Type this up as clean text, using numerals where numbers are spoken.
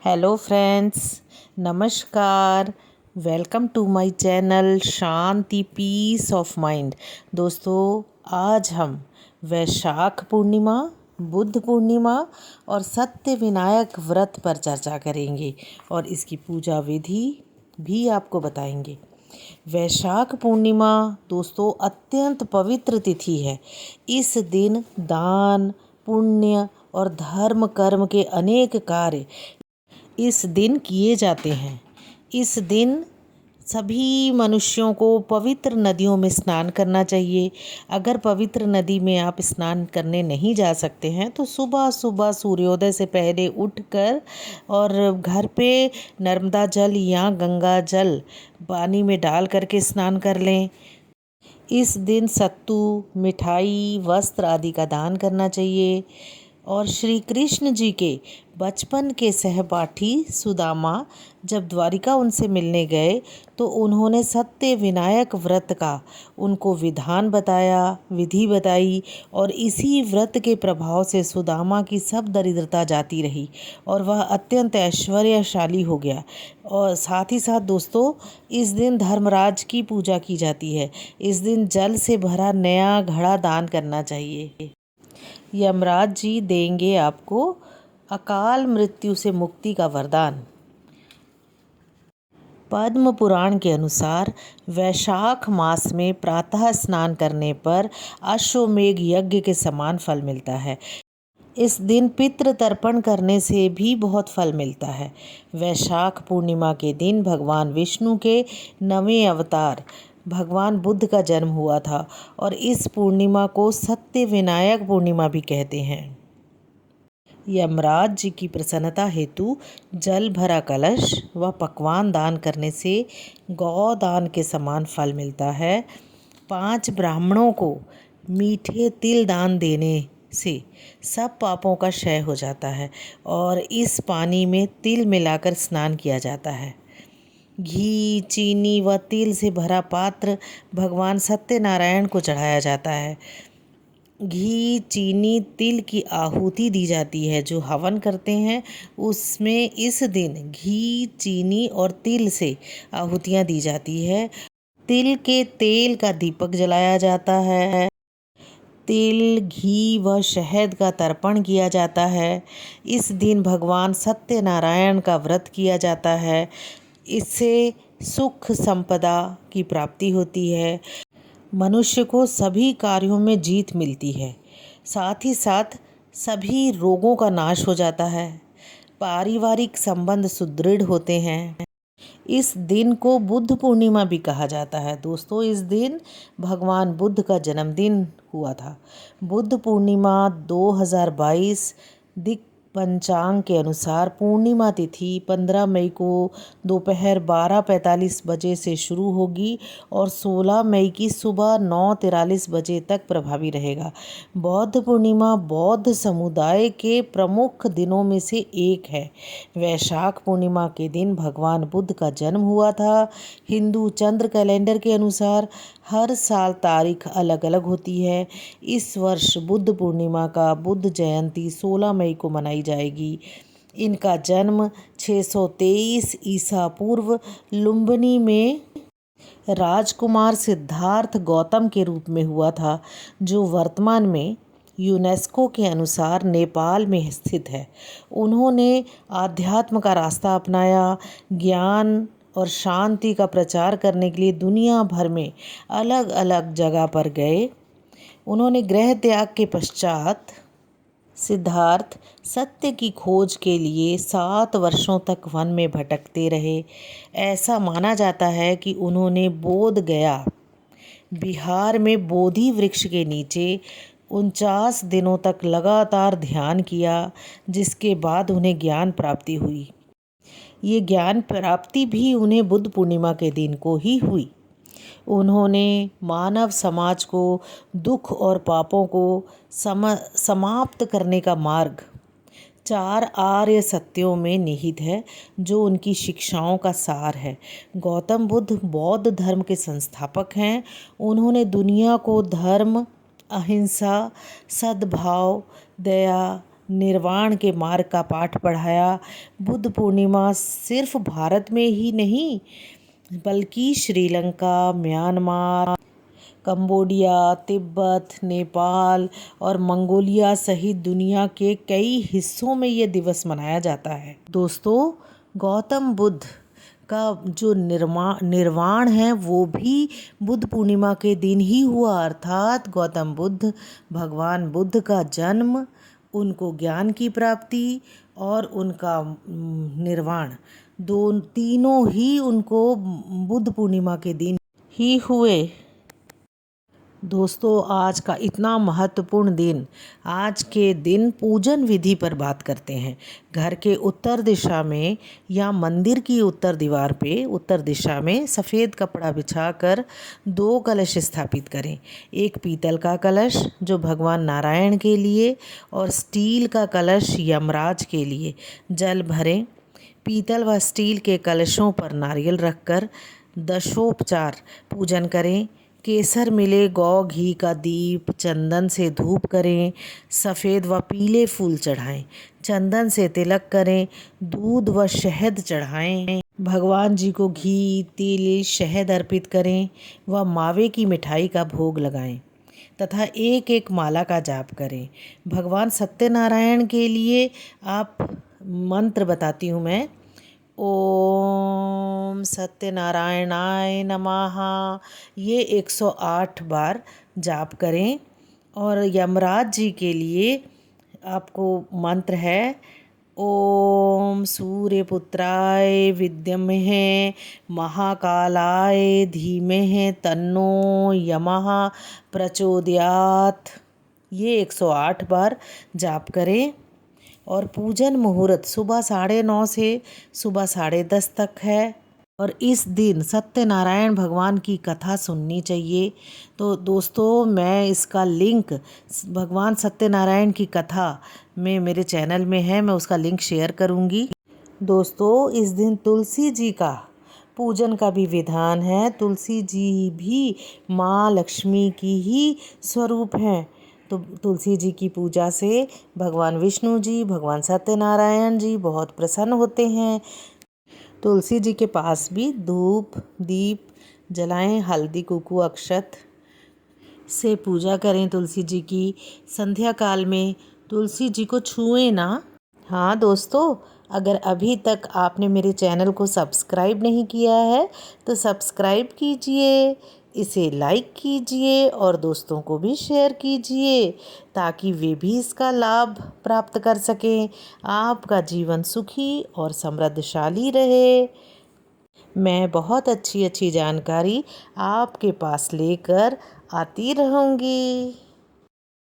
Hello friends, नमस्कार। Welcome to my channel Shanti peace of mind. दोस्तों, आज हम वैशाख पूर्णिमा, बुद्ध पूर्णिमा और सत्य विनायक व्रत पर चर्चा करेंगे और इसकी पूजा विधि भी आपको बताएंगे। वैशाख पूर्णिमा दोस्तों अत्यंत पवित्र तिथि है। इस दिन दान, पुण्य और धर्म कर्म के अनेक कार्य इस दिन किए जाते हैं। इस दिन सभी मनुष्यों को पवित्र नदियों में स्नान करना चाहिए। अगर पवित्र नदी में आप स्नान करने नहीं जा सकते हैं तो सुबह सुबह सूर्योदय से पहले उठकर और घर पे नर्मदा जल या गंगा जल पानी में डाल करके स्नान कर लें। इस दिन सत्तू, मिठाई, वस्त्र आदि का दान करना चाहिए। और श्री कृष्ण जी के बचपन के सहपाठी सुदामा जब द्वारिका उनसे मिलने गए तो उन्होंने सत्य विनायक व्रत का उनको विधान बताया, विधि बताई और इसी व्रत के प्रभाव से सुदामा की सब दरिद्रता जाती रही और वह अत्यंत ऐश्वर्यशाली हो गया। और साथ ही साथ दोस्तों, इस दिन धर्मराज की पूजा की जाती है। इस दिन जल से भरा नया घड़ा दान करना चाहिए। यमराज जी देंगे आपको अकाल मृत्यु से मुक्ति का वरदान। पद्म पुराण के अनुसार वैशाख मास में प्रातः स्नान करने पर अश्वमेघ यज्ञ के समान फल मिलता है। इस दिन पितृ तर्पण करने से भी बहुत फल मिलता है। वैशाख पूर्णिमा के दिन भगवान विष्णु के 9वें अवतार भगवान बुद्ध का जन्म हुआ था और इस पूर्णिमा को सत्य विनायक पूर्णिमा भी कहते हैं। यमराज जी की प्रसन्नता हेतु जल भरा कलश व पकवान दान करने से गौ दान के समान फल मिलता है। 5 ब्राह्मणों को मीठे तिल दान देने से सब पापों का क्षय हो जाता है और इस पानी में तिल मिलाकर स्नान किया जाता है। घी, चीनी व तिल से भरा पात्र भगवान सत्यनारायण को चढ़ाया जाता है। घी, चीनी, तिल की आहुति दी जाती है। जो हवन करते हैं उसमें इस दिन घी, चीनी और तिल से आहुतियाँ दी जाती है। तिल के तेल का दीपक जलाया जाता है। तिल, घी व शहद का तर्पण किया जाता है। इस दिन भगवान सत्यनारायण का व्रत किया जाता है। इससे सुख संपदा की प्राप्ति होती है। मनुष्य को सभी कार्यों में जीत मिलती है। साथ ही साथ सभी रोगों का नाश हो जाता है। पारिवारिक संबंध सुदृढ़ होते हैं। इस दिन को बुद्ध पूर्णिमा भी कहा जाता है। दोस्तों, इस दिन भगवान बुद्ध का जन्मदिन हुआ था। बुद्ध पूर्णिमा 2022 दिक पंचांग के अनुसार पूर्णिमा तिथि 15 मई को दोपहर 12:45 बजे से शुरू होगी और 16 मई की सुबह 9:43 बजे तक प्रभावी रहेगा। बौद्ध पूर्णिमा बौद्ध समुदाय के प्रमुख दिनों में से एक है। वैशाख पूर्णिमा के दिन भगवान बुद्ध का जन्म हुआ था। हिंदू चंद्र कैलेंडर के अनुसार हर साल तारीख अलग अलग होती है। इस वर्ष बुद्ध पूर्णिमा का बुद्ध जयंती 16 मई को मनाई जाएगी। इनका जन्म 623 ईसा पूर्व लुम्बिनी में राजकुमार सिद्धार्थ गौतम के रूप में हुआ था, जो वर्तमान में यूनेस्को के अनुसार नेपाल में स्थित है। उन्होंने आध्यात्म का रास्ता अपनाया, ज्ञान और शांति का प्रचार करने के लिए दुनिया भर में अलग अलग जगह पर गए। उन्होंने गृह त्याग के पश्चात सिद्धार्थ सत्य की खोज के लिए 7 वर्षों तक वन में भटकते रहे। ऐसा माना जाता है कि उन्होंने बोध गया, बिहार में बोधि वृक्ष के नीचे 49 दिनों तक लगातार ध्यान किया, जिसके बाद उन्हें ज्ञान प्राप्ति हुई। ये ज्ञान प्राप्ति भी उन्हें बुद्ध पूर्णिमा के दिन को ही हुई। उन्होंने मानव समाज को दुख और पापों को समाप्त करने का मार्ग 4 आर्य सत्यों में निहित है, जो उनकी शिक्षाओं का सार है। गौतम बुद्ध बौद्ध धर्म के संस्थापक हैं। उन्होंने दुनिया को धर्म, अहिंसा, सद्भाव, दया, निर्वाण के मार्ग का पाठ पढ़ाया। बुद्ध पूर्णिमा सिर्फ भारत में ही नहीं बल्कि श्रीलंका, म्यांमार, कंबोडिया, तिब्बत, नेपाल और मंगोलिया सहित दुनिया के कई हिस्सों में ये दिवस मनाया जाता है। दोस्तों, गौतम बुद्ध का जो निर्वाण है वो भी बुद्ध पूर्णिमा के दिन ही हुआ, अर्थात गौतम बुद्ध, भगवान बुद्ध का जन्म, उनको ज्ञान की प्राप्ति और उनका निर्वाण तीनों ही उनको बुद्ध पूर्णिमा के दिन ही हुए। दोस्तों, आज का इतना महत्वपूर्ण दिन, आज के दिन पूजन विधि पर बात करते हैं। घर के उत्तर दिशा में या मंदिर की उत्तर दीवार पे उत्तर दिशा में सफ़ेद कपड़ा बिछाकर 2 कलश स्थापित करें। एक पीतल का कलश जो भगवान नारायण के लिए और स्टील का कलश यमराज के लिए। जल भरें। पीतल व स्टील के कलशों पर नारियल रखकर दशोपचार पूजन करें। केसर मिले गौ घी का दीप, चंदन से धूप करें, सफ़ेद व पीले फूल चढ़ाएं, चंदन से तिलक करें, दूध व शहद चढ़ाएं। भगवान जी को घी, तिल, शहद अर्पित करें व मावे की मिठाई का भोग लगाएं तथा एक एक माला का जाप करें। भगवान सत्यनारायण के लिए आप मंत्र बताती हूँ मैं। ओम सत्यनारायणाय नमः, ये 108 बार जाप करें। और यमराज जी के लिए आपको मंत्र है ओम सूर्यपुत्राय विद्महे महाकालाय धीमहि तन्नो यमः प्रचोदयात्। ये 108 बार जाप करें। और पूजन मुहूर्त सुबह 9:30 से सुबह 10:30 तक है। और इस दिन सत्यनारायण भगवान की कथा सुननी चाहिए। तो दोस्तों, मैं इसका लिंक भगवान सत्यनारायण की कथा में मेरे चैनल में है, मैं उसका लिंक शेयर करूँगी। दोस्तों, इस दिन तुलसी जी का पूजन का भी विधान है। तुलसी जी भी माँ लक्ष्मी की ही स्वरूप हैं। तो तुलसी जी की पूजा से भगवान विष्णु जी, भगवान सत्यनारायण जी बहुत प्रसन्न होते हैं। तुलसी जी के पास भी धूप दीप जलाएं, हल्दी कुकू अक्षत से पूजा करें तुलसी जी की। संध्या काल में तुलसी जी को छुएं ना। हाँ दोस्तों, अगर अभी तक आपने मेरे चैनल को सब्सक्राइब नहीं किया है तो सब्सक्राइब कीजिए, इसे लाइक कीजिए और दोस्तों को भी शेयर कीजिए ताकि वे भी इसका लाभ प्राप्त कर सकें। आपका जीवन सुखी और समृद्धशाली रहे। मैं बहुत अच्छी अच्छी जानकारी आपके पास लेकर आती रहूँगी।